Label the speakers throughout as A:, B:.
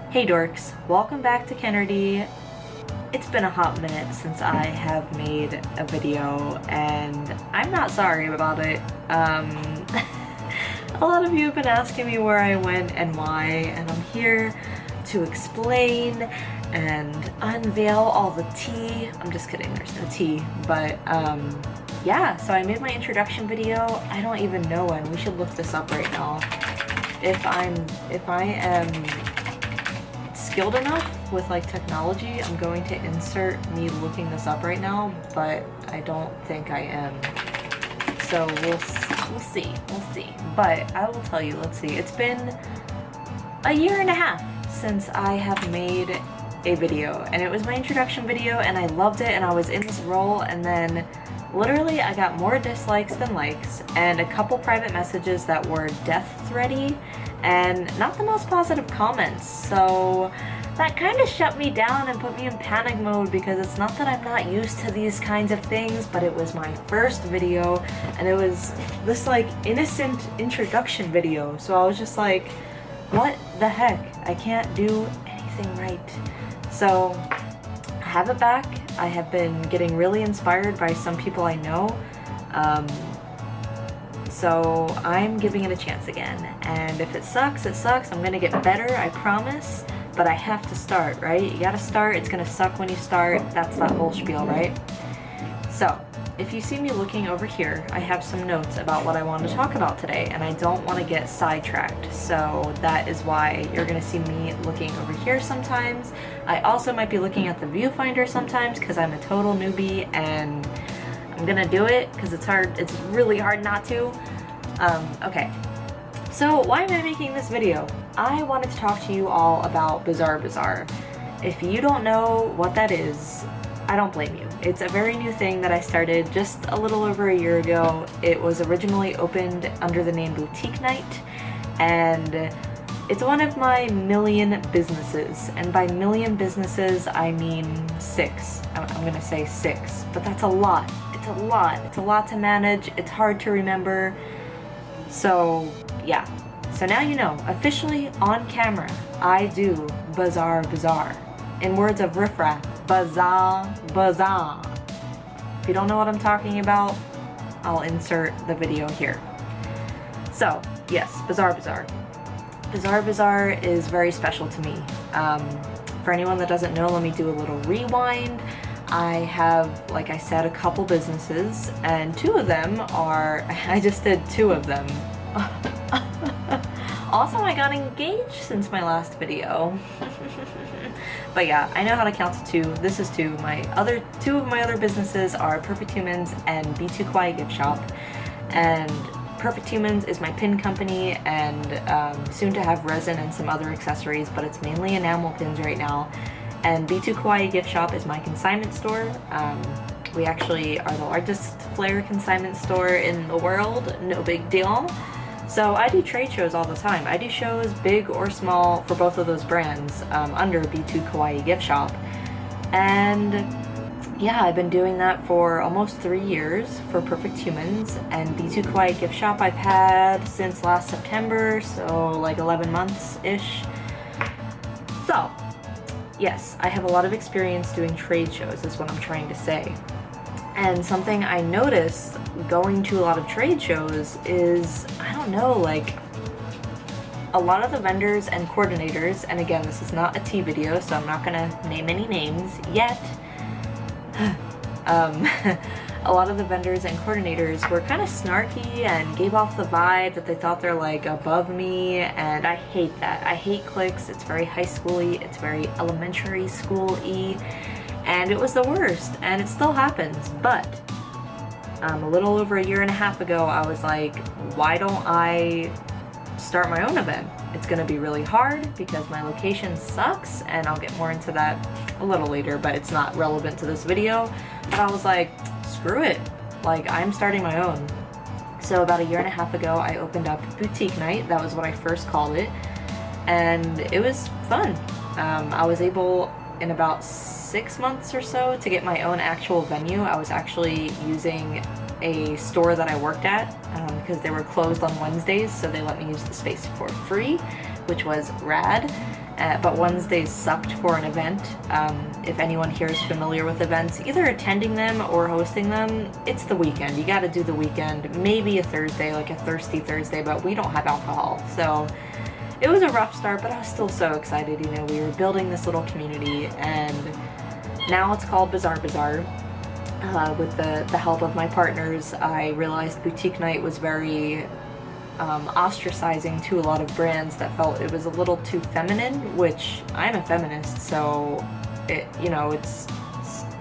A: Hey dorks, welcome back to Kennedy. It's been a hot minute since I have made a video and I'm not sorry about it. A lot of you have been asking me where I went and why, and I'm here to explain and unveil all the tea. I'm just kidding, there's no tea, but yeah, so I made my introduction video. I don't even know when. We should look this up right now. If I am skilled enough with like technology, I'm going to insert me looking this up right now, but I don't think I am. So we'll see. But I will tell you, let's see, it's been a year and a half since I have made a video, and it was my introduction video and I loved it and I was in this role, and then literally I got more dislikes than likes and a couple private messages that were death thready and not the most positive comments. So that kind of shut me down and put me in panic mode, because it's not that I'm not used to these kinds of things, but it was my first video and it was this like innocent introduction video. So I was just like, what the heck? I can't do anything right. So I have it back. I have been getting really inspired by some people I know. So I'm giving it a chance again. And if it sucks, it sucks. I'm gonna get better, I promise. But I have to start, right? You gotta start. It's gonna suck when you start. That's that whole spiel, right? So if you see me looking over here, I have some notes about what I want to talk about today, and I don't want to get sidetracked. So that is why you're gonna see me looking over here sometimes. I also might be looking at the viewfinder sometimes because I'm a total newbie and I'm gonna do it because it's hard. It's really hard not to. Okay. So why am I making this video? I wanted to talk to you all about Bazaar. If you don't know what that is, I don't blame you. It's a very new thing that I started just a little over a year ago. It was originally opened under the name Boutique Night, and it's one of my million businesses. And by million businesses, I mean 6. I'm gonna say 6, but that's a lot. It's a lot. It's a lot to manage. It's hard to remember. So yeah. So now you know, officially on camera, I do Bazaar. In words of Riff Raff, Bazaar. If you don't know what I'm talking about, I'll insert the video here. So yes, Bazaar. Bazaar is very special to me. For anyone that doesn't know, let me do a little rewind. I have, like I said, a couple businesses, and 2 of them are, I just did 2 of them. Also, I got engaged since my last video. But yeah, I know how to count to 2. This is 2. Two of my other businesses are Perfect Humans and B2 Kawaii Gift Shop. And Perfect Humans is my pin company, and soon to have resin and some other accessories, but it's mainly enamel pins right now. And B2 Kawaii Gift Shop is my consignment store. We actually are the largest flare consignment store in the world, no big deal. So I do trade shows all the time. I do shows big or small for both of those brands under B2 Kawaii Gift Shop. And yeah, I've been doing that for almost 3 years for Perfect Humans, and B2 Kawaii Gift Shop I've had since last September, so like 11 months-ish. So yes, I have a lot of experience doing trade shows, is what I'm trying to say. And something I noticed going to a lot of trade shows is, I don't know, like a lot of the vendors and coordinators, and again, this is not a tea video, so I'm not gonna name any names yet. A lot of the vendors and coordinators were kind of snarky and gave off the vibe that they thought they're like above me, and I hate that. I hate cliques. It's very high school-y, it's very elementary school-y, and it was the worst, and it still happens. But a little over a year and a half ago, I was like, why don't I start my own event? It's gonna be really hard because my location sucks, and I'll get more into that a little later, but it's not relevant to this video. But I was like, screw it, like I'm starting my own. So about a year and a half ago, I opened up Boutique Night. That was what I first called it, and it was fun. I was able in about 6 months or so to get my own actual venue. I was actually using a store that I worked at because they were closed on Wednesdays, so they let me use the space for free, which was rad. but Wednesdays sucked for an event. If anyone here is familiar with events, either attending them or hosting them, it's the weekend. You gotta do the weekend, maybe a Thursday, like a thirsty Thursday, but we don't have alcohol. So it was a rough start, but I was still so excited. You know, we were building this little community, and now it's called Bazaar. With the help of my partners, I realized boutique night was very ostracizing to a lot of brands that felt it was a little too feminine, which I'm a feminist, so it's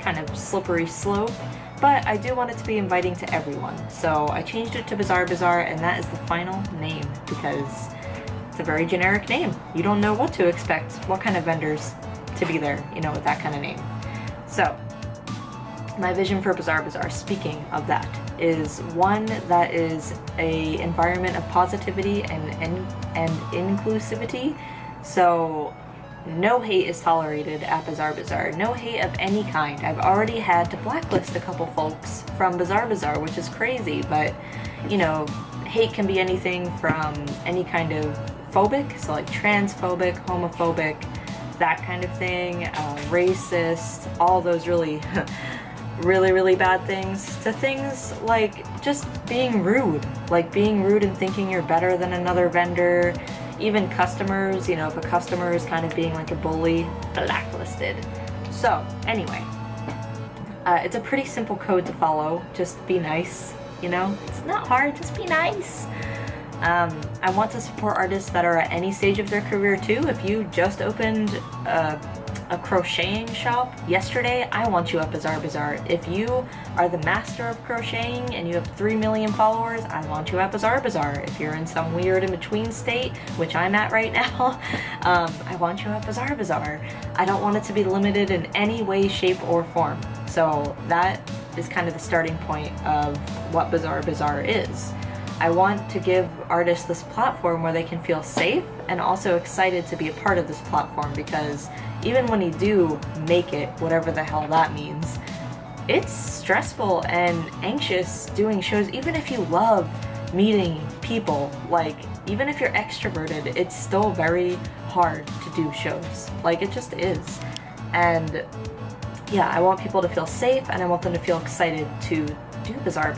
A: kind of slippery slope, but I do want it to be inviting to everyone. So I changed it to Bazaar, and that is the final name because it's a very generic name. You don't know what to expect, what kind of vendors to be there, with that kind of name. So my vision for Bazaar, speaking of that, is one that is a environment of positivity and inclusivity. So no hate is tolerated at Bazaar. No hate of any kind. I've already had to blacklist a couple folks from Bazaar, which is crazy, but hate can be anything from any kind of phobic, so like transphobic, homophobic, that kind of thing, racist, all those really really bad things, to things like just being rude, and thinking you're better than another vendor, even customers, if a customer is kind of being like a bully, blacklisted. So anyway, it's a pretty simple code to follow. Just be nice, it's not hard, just be nice. I want to support artists that are at any stage of their career too. If you just opened a crocheting shop yesterday, I want you at Bazaar. If you are the master of crocheting and you have 3 million followers, I want you at Bazaar. If you're in some weird in-between state, which I'm at right now, I want you at Bazaar. I don't want it to be limited in any way, shape, or form. So that is kind of the starting point of what Bazaar is. I want to give artists this platform where they can feel safe and also excited to be a part of this platform, because even when you do make it, whatever the hell that means, it's stressful and anxious doing shows. Even if you love meeting people, even if you're extroverted, it's still very hard to do shows. It just is. And yeah, I want people to feel safe, and I want them to feel excited to do Bazaar.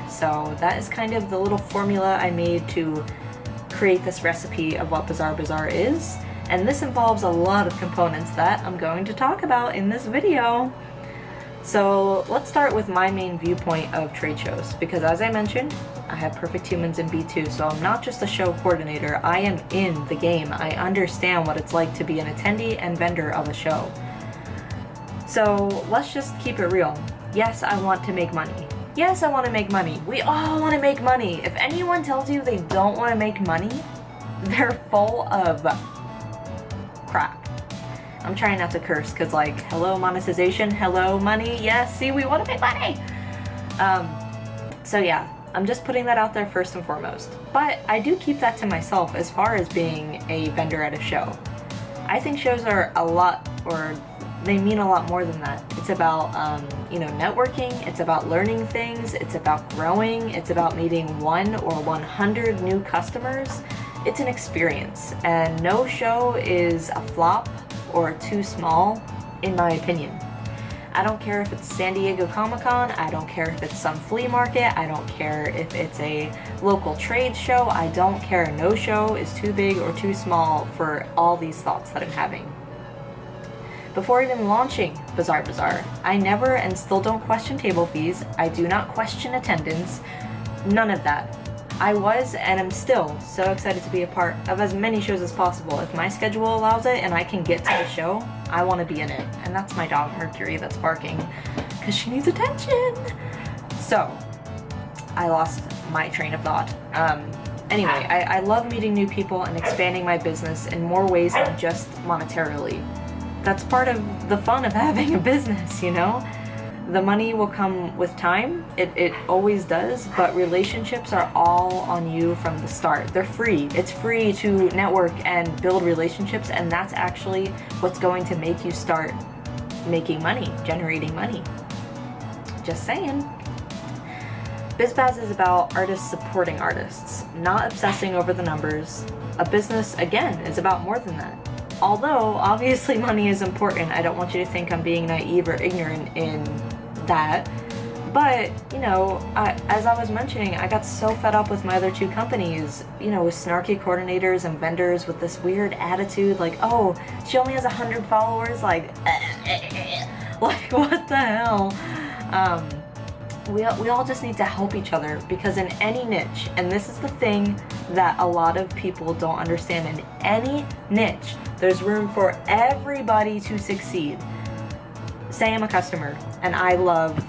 A: So that is kind of the little formula I made to create this recipe of what Bazaar is. And this involves a lot of components that I'm going to talk about in this video. So let's start with my main viewpoint of trade shows, because as I mentioned, I have Perfect Humans in B2, so I'm not just a show coordinator, I am in the game. I understand what it's like to be an attendee and vendor of a show. So let's just keep it real. Yes, I want to make money. Yes, I want to make money. We all want to make money. If anyone tells you they don't want to make money, they're full of crap. I'm trying not to curse because, hello monetization, hello money. Yes, see, we want to make money. So yeah, I'm just putting that out there first and foremost. But I do keep that to myself as far as being a vendor at a show. I think shows are they mean a lot more than that. It's about, networking, it's about learning things, it's about growing, it's about meeting 1 or 100 new customers. It's an experience, and no show is a flop or too small, in my opinion. I don't care if it's San Diego Comic-Con, I don't care if it's some flea market, I don't care if it's a local trade show, I don't care. No show is too big or too small for all these thoughts that I'm having. Before even launching Bazaar, I never and still don't question table fees. I do not question attendance. None of that. I was and am still so excited to be a part of as many shows as possible. If my schedule allows it and I can get to the show, I want to be in it. And that's my dog Mercury that's barking because she needs attention. So I lost my train of thought. Anyway, I love meeting new people and expanding my business in more ways than just monetarily. That's part of the fun of having a business, The money will come with time, it always does, but relationships are all on you from the start. They're free. It's free to network and build relationships, and that's actually what's going to make you start making money, generating money. Just saying. BizBaz is about artists supporting artists, not obsessing over the numbers. A business, again, is about more than that. Although, obviously money is important. I don't want you to think I'm being naive or ignorant in that. But, you know, as I was mentioning, I got so fed up with my other two companies, you know, with snarky coordinators and vendors with this weird attitude, like, oh, she only has 100 followers, like, like, what the hell? We all just need to help each other, because in any niche, and this is the thing that a lot of people don't understand, in any niche, there's room for everybody to succeed. Say I'm a customer, and I love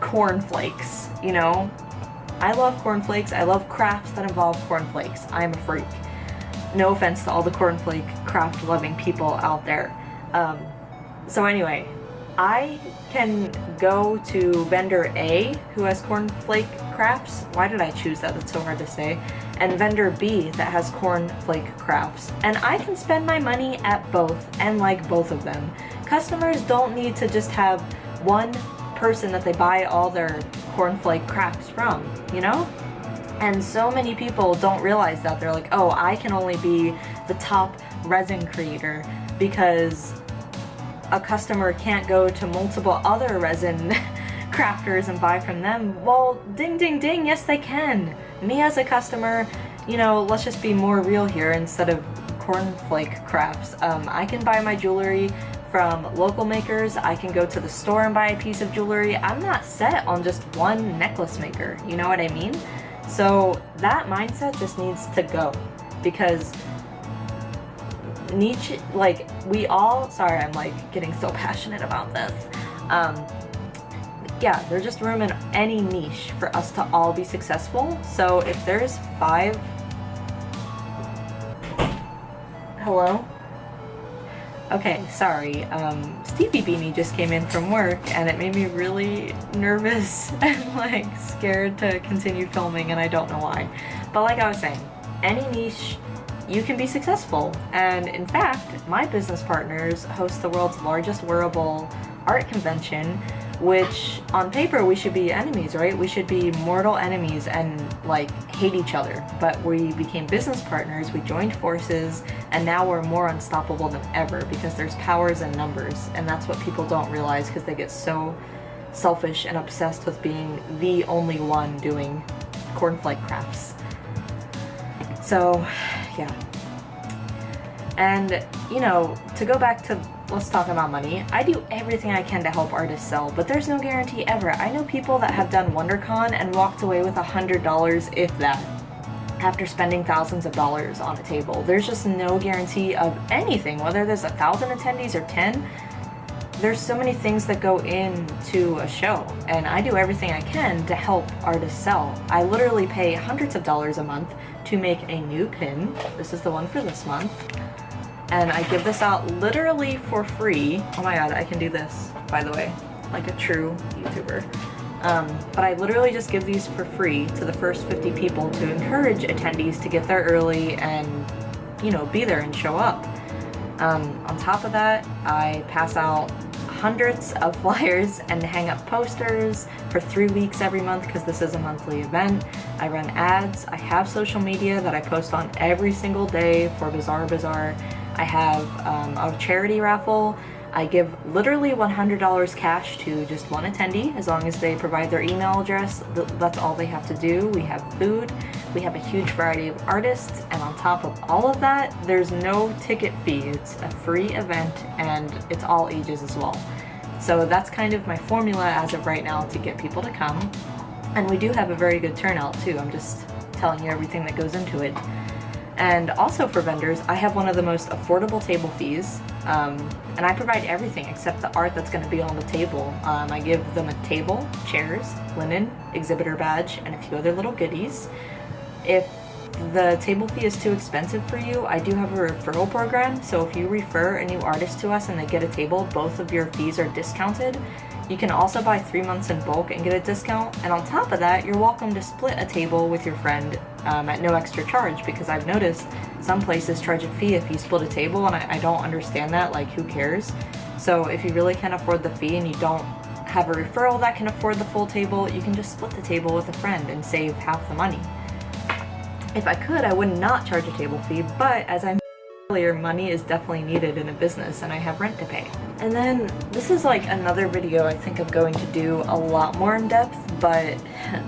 A: cornflakes, you know? I love cornflakes. I love crafts that involve cornflakes. I'm a freak. No offense to all the cornflake craft loving people out there. So anyway, I can go to vendor A, who has cornflake crafts. Why did I choose that? That's so hard to say. And vendor B that has cornflake crafts. And I can spend my money at both and like both of them. Customers don't need to just have one person that they buy all their cornflake crafts from, you know? And so many people don't realize that. They're like, oh, I can only be the top resin creator because a customer can't go to multiple other resin crafters and buy from them. Well, ding, ding, ding, yes they can. Me as a customer, you know, let's just be more real here instead of cornflake crafts. I can buy my jewelry from local makers. I can go to the store and buy a piece of jewelry. I'm not set on just one necklace maker, you know what I mean? So that mindset just needs to go, because niche, like, we all, sorry, I'm like getting so passionate about this. Yeah, there's just room in any niche for us to all be successful. So if there's 5, hello? Okay, sorry, Stevie Beanie just came in from work and it made me really nervous and like scared to continue filming, and I don't know why. But like I was saying, any niche, you can be successful. And in fact, my business partners host the world's largest wearable art convention, which on paper we should be enemies, right? We should be mortal enemies and like hate each other. But we became business partners, we joined forces, and now we're more unstoppable than ever because there's powers in numbers. And that's what people don't realize because they get so selfish and obsessed with being the only one doing cornflake crafts. So, yeah. And, you know, to go back to, let's talk about money. I do everything I can to help artists sell, but there's no guarantee ever. I know people that have done WonderCon and walked away with $100, if that, after spending thousands of dollars on a table. There's just no guarantee of anything, whether there's 1,000 attendees or 10. There's so many things that go into a show, and I do everything I can to help artists sell. I literally pay hundreds of dollars a month to make a new pin. This is the one for this month. And I give this out literally for free. Oh my god, I can do this, by the way, like a true YouTuber. But I literally just give these for free to the first 50 people to encourage attendees to get there early and, you know, be there and show up. On top of that, I pass out hundreds of flyers and hang up posters for 3 weeks every month because this is a monthly event. I run ads. I have social media that I post on every single day for Bazaar. I have a charity raffle. I give literally $100 cash to just one attendee as long as they provide their email address. That's all they have to do. We have food. We have a huge variety of artists, and on top of all of that, there's no ticket fee. It's a free event, and it's all ages as well. So that's kind of my formula as of right now to get people to come. And we do have a very good turnout too. I'm just telling you everything that goes into it. And also for vendors, I have one of the most affordable table fees, and I provide everything except the art that's going to be on the table. I give them a table, chairs, linen, exhibitor badge, and a few other little goodies. If the table fee is too expensive for you, I do have a referral program, so if you refer a new artist to us and they get a table, both of your fees are discounted. You can also buy 3 months in bulk and get a discount, and on top of that, you're welcome to split a table with your friend at no extra charge, because I've noticed some places charge a fee if you split a table, and I don't understand that. Like, who cares? So if you really can't afford the fee and you don't have a referral that can afford the full table, you can just split the table with a friend and save half the money. If I could, I would not charge a table fee, but as I earlier, money is definitely needed in a business and I have rent to pay. And then this is like another video I think I'm going to do a lot more in depth, but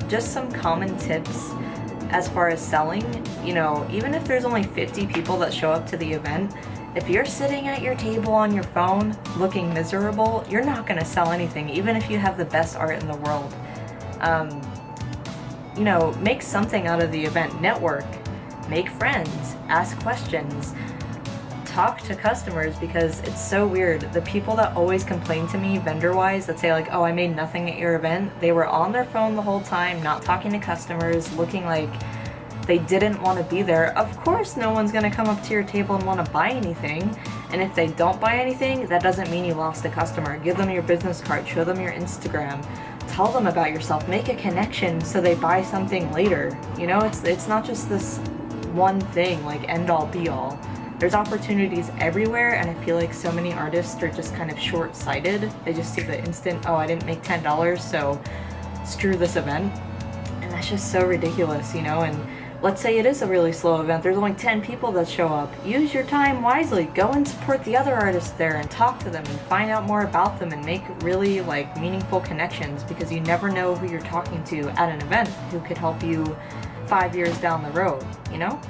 A: just some common tips as far as selling. You know, even if there's only 50 people that show up to the event, if you're sitting at your table on your phone looking miserable, you're not going to sell anything, even if you have the best art in the world. You know, make something out of the event. Network, make friends, ask questions, talk to customers, because it's so weird. The people that always complain to me vendor-wise that say like, oh, I made nothing at your event, they were on their phone the whole time, not talking to customers, looking like they didn't want to be there. Of course no one's going to come up to your table and want to buy anything. And if they don't buy anything, that doesn't mean you lost a customer. Give them your business card, show them your Instagram, tell them about yourself, make a connection so they buy something later. You know, it's not just this one thing, like end all be all. There's opportunities everywhere, and I feel like so many artists are just kind of short-sighted. They just see the instant, oh, I didn't make $10, so screw this event. And that's just so ridiculous, you know. And let's say it is a really slow event, there's only 10 people that show up. Use your time wisely. Go and support the other artists there and talk to them and find out more about them and make really like meaningful connections, because you never know who you're talking to at an event who could help you 5 years down the road, you know?